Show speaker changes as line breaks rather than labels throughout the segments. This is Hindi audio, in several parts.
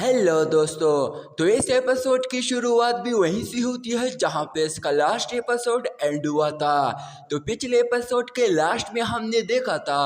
हेलो दोस्तों। तो इस एपिसोड की शुरुआत भी वहीं से होती है जहां पे इसका लास्ट एपिसोड एंड हुआ था। तो पिछले एपिसोड के लास्ट में हमने देखा था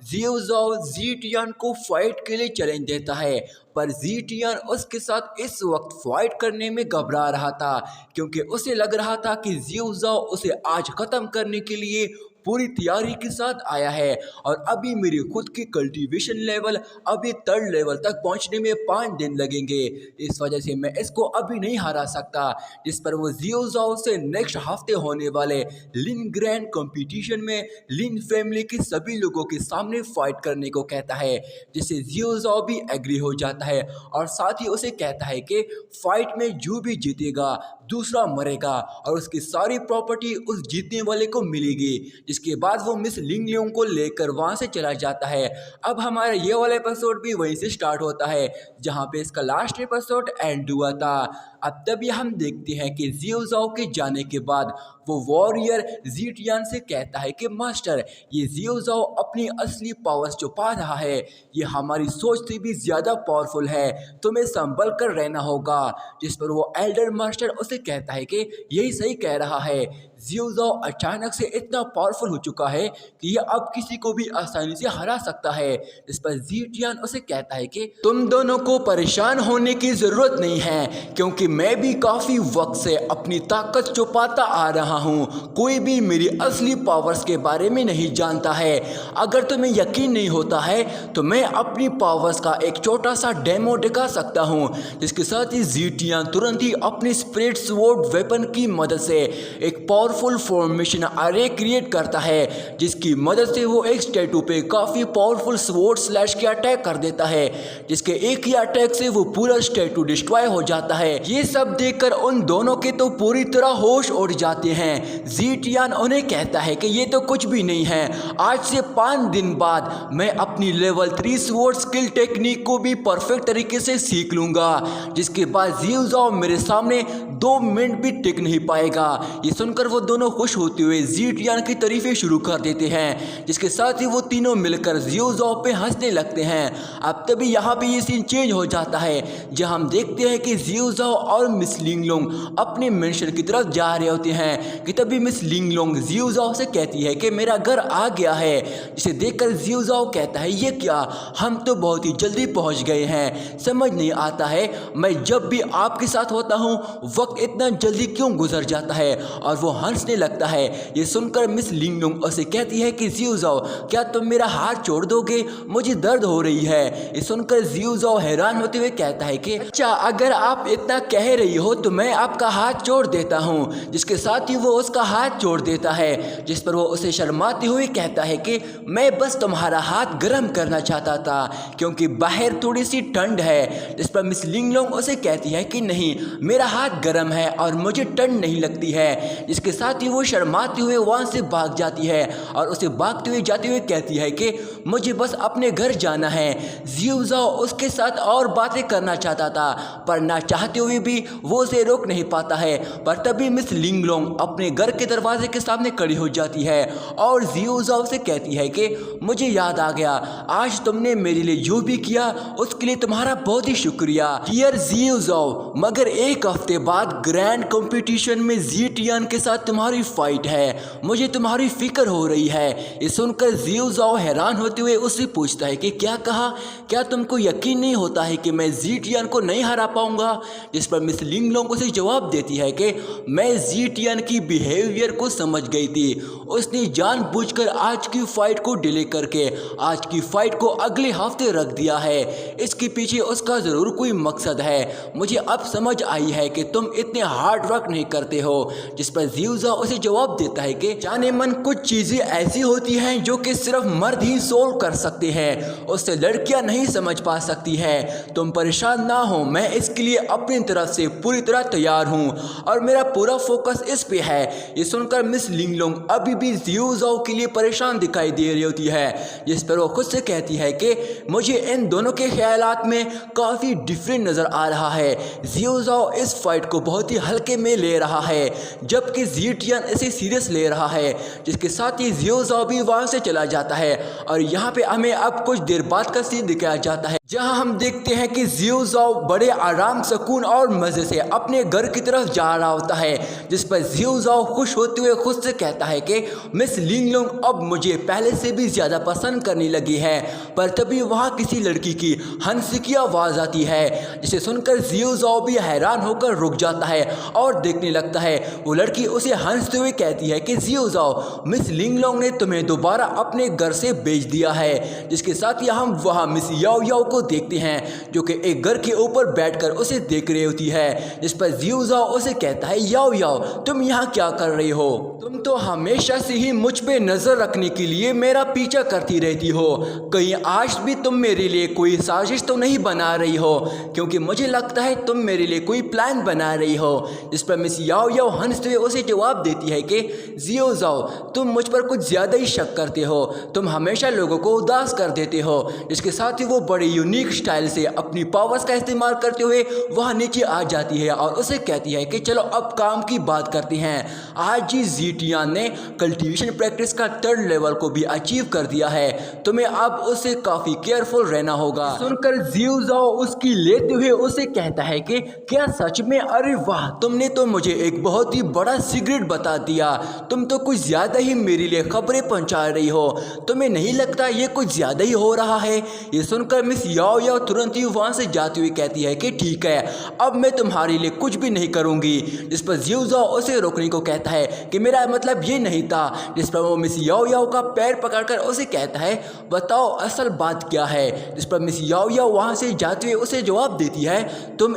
ज़ियो ज़ाओ ज़ी को फाइट के लिए चैलेंज देता है, पर ज़ी उसके साथ इस वक्त फाइट करने में घबरा रहा था क्योंकि उसे लग रहा था कि ज़ियो ज़ाओ उसे आज ख़त्म करने के लिए पूरी तैयारी के साथ आया है और अभी मेरी खुद की कल्टीवेशन लेवल अभी 3rd लेवल तक पहुंचने में 5 दिन लगेंगे। इस वजह से मैं इसको अभी नहीं हरा सकता। जिस पर वो ज़ियो ज़ाओ से नेक्स्ट हफ्ते होने वाले लिन ग्रैंड कंपटीशन में लिन फैमिली के सभी लोगों के सामने फाइट करने को कहता है, जिससे ज़ियो ज़ाओ भी एग्री हो जाता है और साथ ही उसे कहता है कि फाइट में जो भी जीतेगा दूसरा मरेगा और उसकी सारी प्रॉपर्टी उस जीतने वाले को मिलेगी। इसके बाद वो मिस लिंग लियोंग को लेकर वहां से चला जाता है। अब हमारा ये वाला एपिसोड भी वहीं से स्टार्ट होता है जहां पे इसका लास्ट एपिसोड एंड हुआ था। अब तभी हम देखते हैं कि ज़ियो ज़ाओ के जाने के बाद वो वॉरियर ज़ी से कहता है कि मास्टर, ये ज़ियो ज़ाओ अपनी असली पावर्स छुपा रहा है, ये हमारी सोच से भी ज़्यादा पावरफुल है, तुम्हें संभल कर रहना होगा। जिस पर वो एल्डर मास्टर उसे कहता है कि यही सही कह रहा है, ज़ियो ज़ाओ अचानक से इतना पावरफुल हो चुका है कि ये अब किसी को भी आसानी से हरा सकता है। इस पर ज़ी उसे कहता है कि तुम दोनों को परेशान होने की ज़रूरत नहीं है क्योंकि मैं भी काफ़ी वक्त से अपनी ताकत छुपाता आ रहा हूँ, कोई भी मेरी असली पावर्स के बारे में नहीं जानता है। अगर तुम्हें यकीन नहीं होता है तो मैं अपनी पावर्स का एक छोटा सा डेमो दिखा सकता हूँ। जिसके साथ ही ज़ी तुरंत ही अपनी स्प्रिट स्वॉर्ड वेपन की मदद से एक पावरफुल फॉर्मेशन अरे क्रिएट करता है, जिसकी मदद से वो एक स्टैटू पे काफ़ी पावरफुल स्वॉर्ड स्लैश के अटैक कर देता है, जिसके एक ही अटैक से वो पूरा स्टैटू डिस्ट्रॉय हो जाता है। ये सब देखकर उन दोनों के तो पूरी तरह होश उड़ जाते हैं। ज़ी उन्हें कहता है कि ये तो कुछ भी नहीं है, आज से 5 दिन बाद मैं अपनी लेवल 3 स्वॉर्ड स्किल टेक्निक को भी परफेक्ट तरीके से सीख लूंगा, जिसके बाद ज़ियो ज़ाओ मेरे सामने 2 मिनट भी टिक नहीं पाएगा। ये सुनकर वो दोनों खुश होते हुए ज़ी की तारीफें शुरू कर देते हैं, जिसके साथ ही वो तीनों मिलकर ज़ियो ज़ाओ पे हंसने लगते हैं। अब तभी यहाँ पे ये सीन चेंज हो जाता है जहाँ हम देखते हैं कि ज़ियो ज़ाओ और मिस लिंग लोंग अपने मेंशन की तरफ जा रहे होते हैं कि तभी मिस लिंग लोंग ज़ियो ज़ाओ से कहती है कि मेरा घर आ गया है। जिसे देखकर ज़ियो ज़ाओ कहता है ये क्या, हम तो बहुत ही जल्दी पहुँच गए हैं, समझ नहीं आता है मैं जब भी आपके साथ होता हूँ वक्त इतना जल्दी क्यों गुजर जाता है। और वो हंसने लगता है। ये सुनकर मिस लिंग लोंग उसे कहती है कि ज़ियो ज़ाओ क्या तुम मेरा हाथ छोड़ दोगे, मुझे दर्द हो रही है। ये सुनकर ज़ियो ज़ाओ हैरान होते हुए कहता है कि अच्छा अगर आप इतना कह रही हो तो मैं आपका हाथ छोड़ देता हूँ। जिसके साथ ही वो उसका हाथ छोड़ देता है, जिस पर वो उसे शर्माते हुए कहता है कि मैं बस तुम्हारा हाथ गर्म करना चाहता था क्योंकि बाहर थोड़ी सी ठंड है। जिस पर मिस लिंग लोंग उसे कहती है कि नहीं, मेरा हाथ गर्म है और मुझे ठंड नहीं लगती है। जिसके साथ ही वो शर्माते हुए वहाँ से भाग जाती है और उसे भागते हुए जाते हुए कहती है कि मुझे बस अपने घर जाना है। ज़ियो ज़ाओ उसके साथ और बातें करना चाहता था पर ना चाहते हुए भी वो उसे रोक नहीं पाता है। पर तभी मिस लिंग लोंग अपने घर के दरवाजे के सामने खड़ी हो जाती है और ज़ियो ज़ाओ से कहती है कि मुझे याद आ गया, आज तुमने मेरे लिए जो भी किया उसके लिए तुम्हारा बहुत ही शुक्रिया। डियर ज़ियो ज़ाओ, मगर एक हफ्ते बाद ग्रैंड कंपटीशन में ज़ी के साथ तुम्हारी फाइट है, मुझे तुम्हारी फिक्र हो रही है। ये सुनकर ज़ियो ज़ाओ हैरान होते हुए उससे पूछता है कि क्या कहा, क्या तुमको यकीन नहीं होता है कि मैं ज़ी को नहीं हरा पाऊंगा। जिस पर मिस लिंग लोंग उसे जवाब देती है कि मैं ज़ी की बिहेवियर को समझ गई थी, उसने जानबूझकर आज की फाइट को डिले करके आज की फाइट को अगले हफ्ते रख दिया है, इसके पीछे उसका ज़रूर कोई मकसद है। मुझे अब समझ आई है कि तुम इतने हार्ड वर्क नहीं करते हो। जिस पर ज़ियो ज़ाओ उसे जवाब देता है कि जाने मन कुछ चीज़ें ऐसी होती हैं जो कि सिर्फ मर्द ही सोल्व कर सकते हैं, उससे लड़कियां नहीं समझ पा सकती हैं। तुम परेशान ना हो, मैं इसके लिए अपनी तरफ से पूरी तरह तैयार हूँ और मेरा पूरा फोकस इस पे है। ये सुनकर मिस लिंग लोंग अभी भी ज़ियो ज़ाओ के लिए परेशान दिखाई दे रही होती है, जिस पर वो खुद से कहती है कि मुझे इन दोनों के ख्यालात में काफ़ी डिफरेंट नज़र आ रहा है। ज़ियो ज़ाओ इस फाइट को बहुत ही हल्के में ले रहा है जबकि ज़ी इसे सीरियस ले रहा है। जिसके साथ ही ज़ियो ज़ाओ भी वहाँ से चला जाता है और यहाँ पे हमें अब कुछ देर बाद का सीन दिखाया जाता है जहां हम देखते हैं कि जियो जाओ बड़े आराम सुकून और मज़े से अपने घर की तरफ जा रहा होता है, जिस पर जियो जाओ खुश होते हुए खुद से कहता है कि मिस लिंगलोंग अब मुझे पहले से भी ज़्यादा पसंद करने लगी है। पर तभी वहां किसी लड़की की हंसी की आवाज़ आती है, जिसे सुनकर जियो जाओ भी हैरान होकर रुक जाता है और देखने लगता है। वो लड़की उसे हंसते हुए कहती है कि जियो जाओ, मिस लिंगलोंग ने तुम्हें दोबारा अपने घर से भेज दिया है। जिसके साथ ही हम वहाँ मिस याओ याओ को देखते हैं, जो कि एक घर के ऊपर बैठकर उसे देख रही होती है। जिस पर जियो जाओ उसे कहता है, याओ याओ तुम यहाँ क्या कर रही हो? तुम तो हमेशा से ही मुझ पे नजर रखने के लिए मेरा पीछा करती रहती हो, कहीं आज भी तुम मेरे लिए कोई साजिश तो नहीं बना रही हो? क्योंकि मुझे लगता है तुम मेरे लिए कोई प्लान बना रही हो। जिस पर मिस याओ याओ हंसते हुए उसे जवाब देती है कि जियो जाओ, तुम मुझ पर कुछ ज़्यादा ही शक करते हो, तुम हमेशा लोगों को उदास कर देते हो। जिसके साथ ही वो बड़ी यूनिक स्टाइल से अपनी पावर्स का इस्तेमाल करते हुए वहाँ नीचे आ जाती है और उसे कहती है कि चलो अब काम की बात करते हैं। आज ही जीटियान ने कल्टीवेशन प्रैक्टिस का 3rd लेवल को भी अचीव कर दिया है, तुम्हें अब उससे काफ़ी केयरफुल रहना होगा। सुनकर जियो जाओ उसकी लेते हुए उसे कहता है कि क्या सच में? अरे वाह, तुमने तो मुझे एक बहुत ही बड़ा सीक्रेट बता दिया, तुम तो कुछ ज़्यादा ही मेरे लिए खबरें पहुंचा रही हो, तुम्हें नहीं लगता ये कुछ ज़्यादा ही हो रहा है? ये सुनकर मिस याओ याओ तुरंत ही वहाँ से जाती हुई कहती है कि ठीक है, अब मैं तुम्हारे लिए कुछ भी नहीं करूँगी। जिस पर जियो जाओ उसे रोकने को कहता है कि मेरा मतलब ये नहीं था। जिस पर वो मिस याओ याओ का पैर पकड़कर उसे कहता है, बताओ असल बात क्या है? जिस पर मिस याओ याओ वहाँ से जाते हुए उसे जवाब देती है, तुम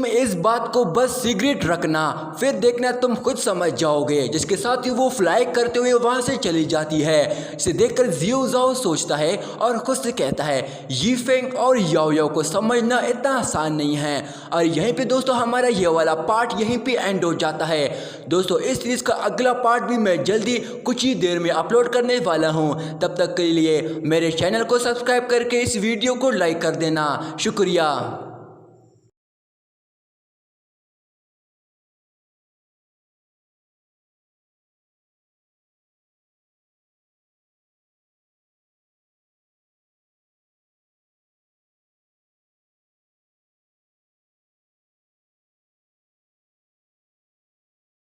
इस बात को बस सीक्रेट रखना, फिर देखना तुम खुद समझ जाओगे। जिसके साथ ही वो फ्लाई करते हुए वहाँ से चली जाती है। इसे देखकर जियो जाओ सोचता है और खुद से कहता है, यीफेंग और याओ याओ को समझना इतना आसान नहीं है। और यहीं पे दोस्तों हमारा ये वाला पार्ट यहीं पे एंड हो जाता है। दोस्तों इस सीरीज़ का अगला पार्ट भी मैं जल्दी कुछ ही देर में अपलोड करने वाला हूँ। तब तक के लिए मेरे चैनल को सब्सक्राइब करके इस वीडियो को लाइक कर देना। शुक्रिया।